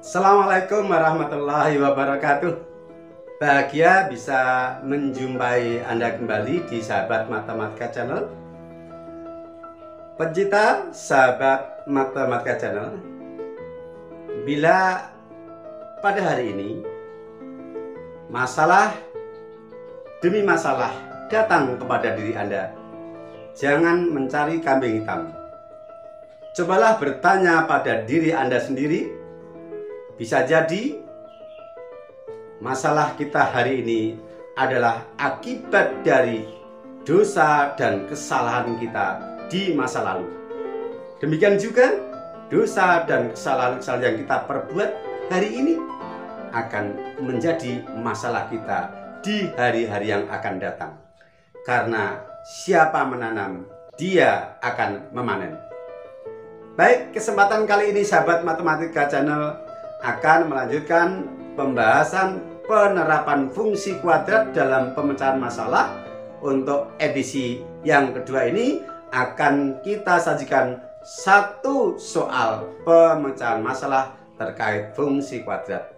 Assalamualaikum warahmatullahi wabarakatuh. Bahagia bisa menjumpai Anda kembali di Sahabat Matematika Channel. Pencinta Sahabat Matematika Channel, bila pada hari ini masalah demi masalah datang kepada diri Anda, jangan mencari kambing hitam. Cobalah bertanya pada diri Anda sendiri. Bisa jadi masalah kita hari ini adalah akibat dari dosa dan kesalahan kita di masa lalu. Demikian juga dosa dan kesalahan-kesalahan yang kita perbuat hari ini akan menjadi masalah kita di hari-hari yang akan datang. Karena siapa menanam, dia akan memanen. Baik, kesempatan kali ini Sahabat Matematika Channel akan melanjutkan pembahasan penerapan fungsi kuadrat dalam pemecahan masalah. Untuk edisi yang kedua ini akan kita sajikan satu soal pemecahan masalah terkait fungsi kuadrat.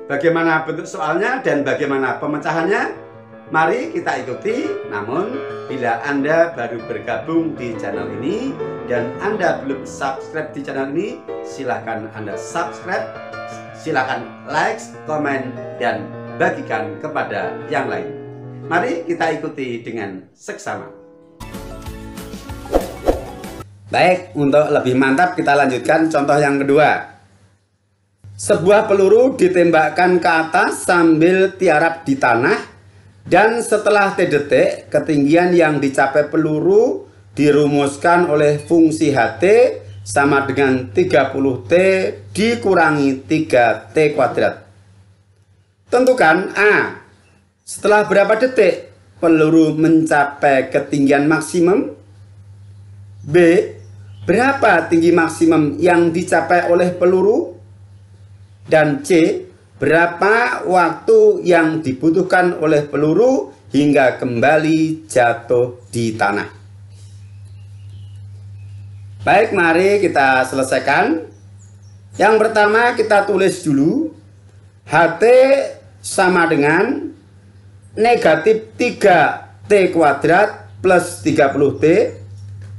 Bagaimana bentuk soalnya dan bagaimana pemecahannya? Mari kita ikuti. Namun bila Anda baru bergabung di channel ini dan Anda belum subscribe di channel ini, silahkan Anda subscribe, silahkan like, komen, dan bagikan kepada yang lain. Mari kita ikuti dengan seksama. Baik, untuk lebih mantap kita lanjutkan contoh yang kedua. Sebuah peluru ditembakkan ke atas sambil tiarap di tanah, dan setelah T detik, ketinggian yang dicapai peluru dirumuskan oleh fungsi HT sama dengan 30T dikurangi 3T kuadrat. Tentukan A. Setelah berapa detik peluru mencapai ketinggian maksimum? B. Berapa tinggi maksimum yang dicapai oleh peluru? Dan C. Berapa waktu yang dibutuhkan oleh peluru hingga kembali jatuh di tanah? Baik, mari kita selesaikan. Yang pertama kita tulis dulu. HT sama dengan negatif 3T kuadrat plus 30T.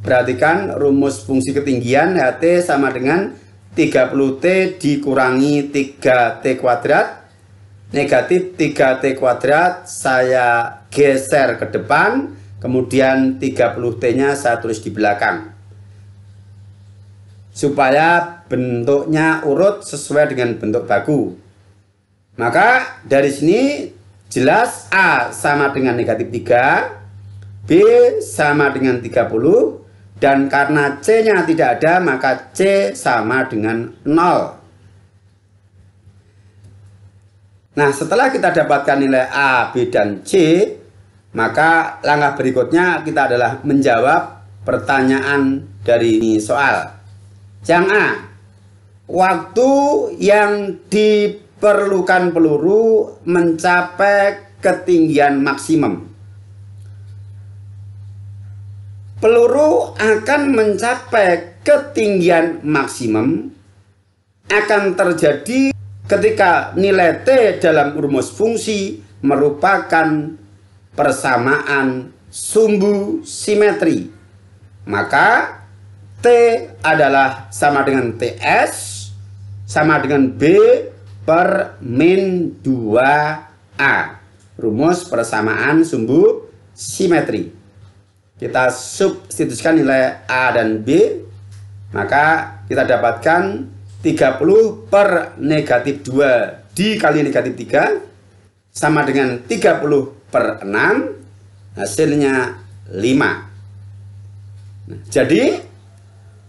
Perhatikan rumus fungsi ketinggian. HT sama dengan 30T dikurangi 3T kuadrat. Negatif 3T kuadrat saya geser ke depan, kemudian 30T-nya saya tulis di belakang, supaya bentuknya urut sesuai dengan bentuk baku. Maka dari sini jelas A sama dengan negatif 3, B sama dengan 30, dan karena C-nya tidak ada, maka C sama dengan 0. Nah, setelah kita dapatkan nilai A, B, dan C, maka langkah berikutnya kita adalah menjawab pertanyaan dari soal. Yang A, waktu yang diperlukan peluru mencapai ketinggian maksimum. Peluru akan mencapai ketinggian maksimum akan terjadi ketika nilai T dalam rumus fungsi merupakan persamaan sumbu simetri. Maka T adalah sama dengan TS sama dengan B per min 2A. Rumus persamaan sumbu simetri. Kita substitusikan nilai A dan B, maka kita dapatkan 30 per negatif 2 dikali negatif 3 sama dengan 30 per 6, hasilnya 5. Nah, jadi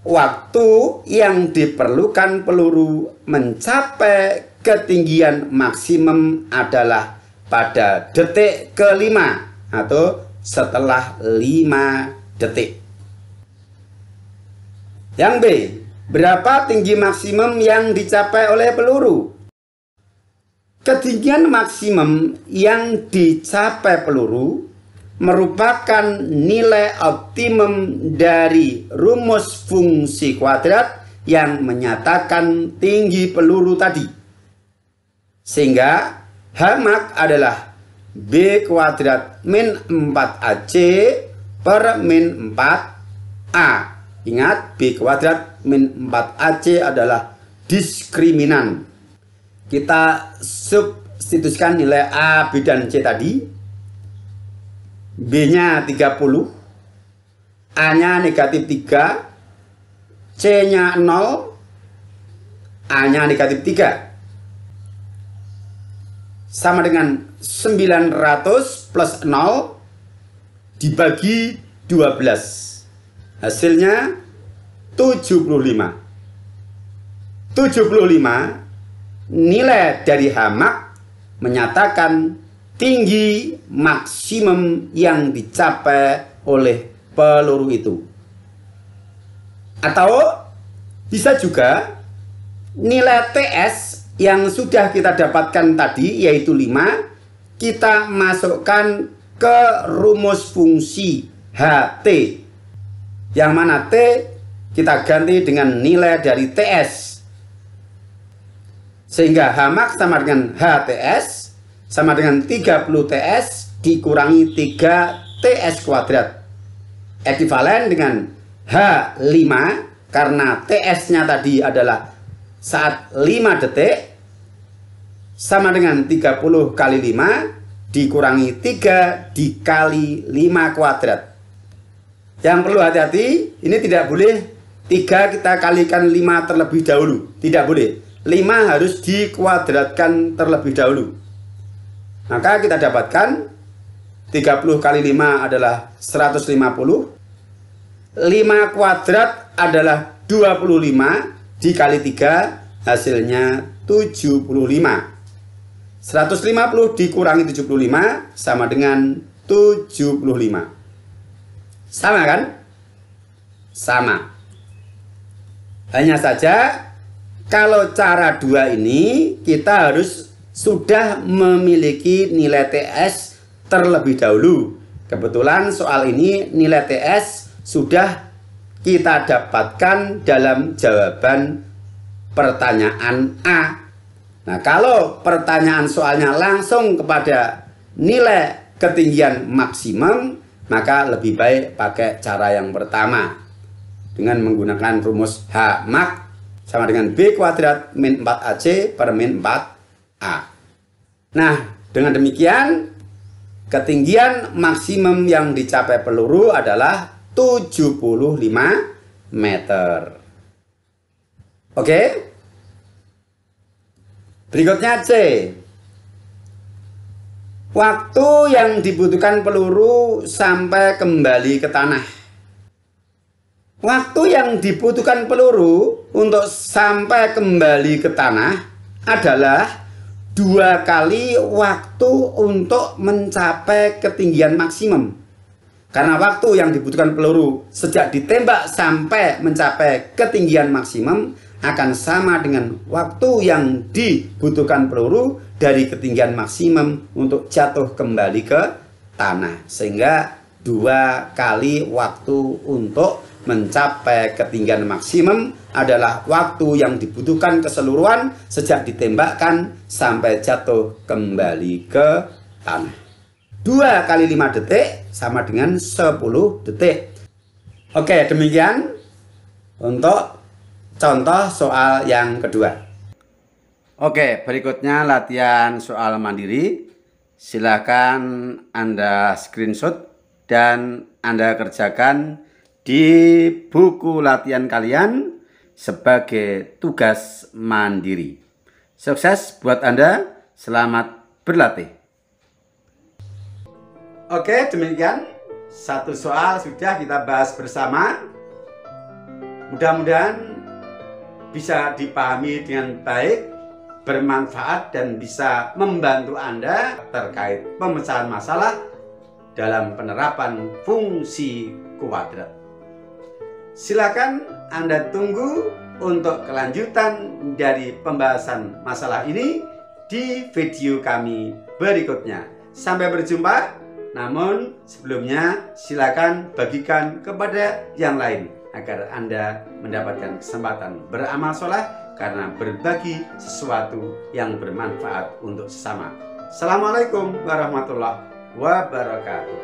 waktu yang diperlukan peluru mencapai ketinggian maksimum adalah pada detik kelima atau setelah 5 detik. Yang B, berapa tinggi maksimum yang dicapai oleh peluru? Ketinggian maksimum yang dicapai peluru merupakan nilai optimum dari rumus fungsi kuadrat yang menyatakan tinggi peluru tadi. Sehingga Hmax adalah B kuadrat min 4AC per min 4A. Ingat, B kuadrat min 4AC adalah diskriminan. Kita substitusikan nilai A, B, dan C tadi. B-nya 30, A-nya negatif 3, C-nya 0, A-nya negatif 3. Sama dengan 900 plus 0 dibagi 12. Hasilnya 75. 75 nilai dari Hmax menyatakan tinggi maksimum yang dicapai oleh peluru itu. Atau bisa juga nilai TS yang sudah kita dapatkan tadi, yaitu 5, kita masukkan ke rumus fungsi HT, yang mana T kita ganti dengan nilai dari TS, sehingga Hmax sama dengan HTS sama dengan 30 TS dikurangi 3 TS kuadrat, ekivalen dengan H5, karena TS-nya tadi adalah saat 5 detik, sama dengan 30 kali 5 dikurangi 3 dikali 5 kuadrat. Yang perlu hati-hati, ini tidak boleh 3 kita kalikan 5 terlebih dahulu. Tidak boleh. 5 harus dikuadratkan terlebih dahulu. Maka kita dapatkan 30 kali 5 adalah 150. 5 kuadrat adalah 25 dikali 3 hasilnya 75. 150 dikurangi 75 sama dengan 75. Sama kan? Sama. Hanya saja kalau cara 2 ini kita harus sudah memiliki nilai TS terlebih dahulu. Kebetulan soal ini nilai TS sudah kita dapatkan dalam jawaban pertanyaan A. Nah, kalau pertanyaan soalnya langsung kepada nilai ketinggian maksimum, maka lebih baik pakai cara yang pertama dengan menggunakan rumus Hmax sama dengan B kuadrat min 4AC per min 4A. Nah, dengan demikian ketinggian maksimum yang dicapai peluru adalah 75 meter. Oke? Berikutnya C. Waktu yang dibutuhkan peluru sampai kembali ke tanah. Waktu yang dibutuhkan peluru untuk sampai kembali ke tanah adalah 2 kali waktu untuk mencapai ketinggian maksimum. Karena waktu yang dibutuhkan peluru sejak ditembak sampai mencapai ketinggian maksimum akan sama dengan waktu yang dibutuhkan peluru dari ketinggian maksimum untuk jatuh kembali ke tanah. Sehingga 2 kali waktu untuk mencapai ketinggian maksimum adalah waktu yang dibutuhkan keseluruhan sejak ditembakkan sampai jatuh kembali ke tanah. 2 kali 5 detik sama dengan 10 detik. Oke, demikian untuk contoh soal yang kedua. Oke, berikutnya latihan soal mandiri. Silakan Anda screenshot dan Anda kerjakan di buku latihan kalian sebagai tugas mandiri. Sukses buat Anda, selamat berlatih. Oke, demikian satu soal sudah kita bahas bersama. Mudah-mudahan bisa dipahami dengan baik, bermanfaat, dan bisa membantu Anda terkait pemecahan masalah dalam penerapan fungsi kuadrat. Silakan Anda tunggu untuk kelanjutan dari pembahasan masalah ini di video kami berikutnya. Sampai berjumpa. Namun sebelumnya silakan bagikan kepada yang lain agar Anda mendapatkan kesempatan beramal soleh karena berbagi sesuatu yang bermanfaat untuk sesama. Assalamualaikum warahmatullahi wabarakatuh.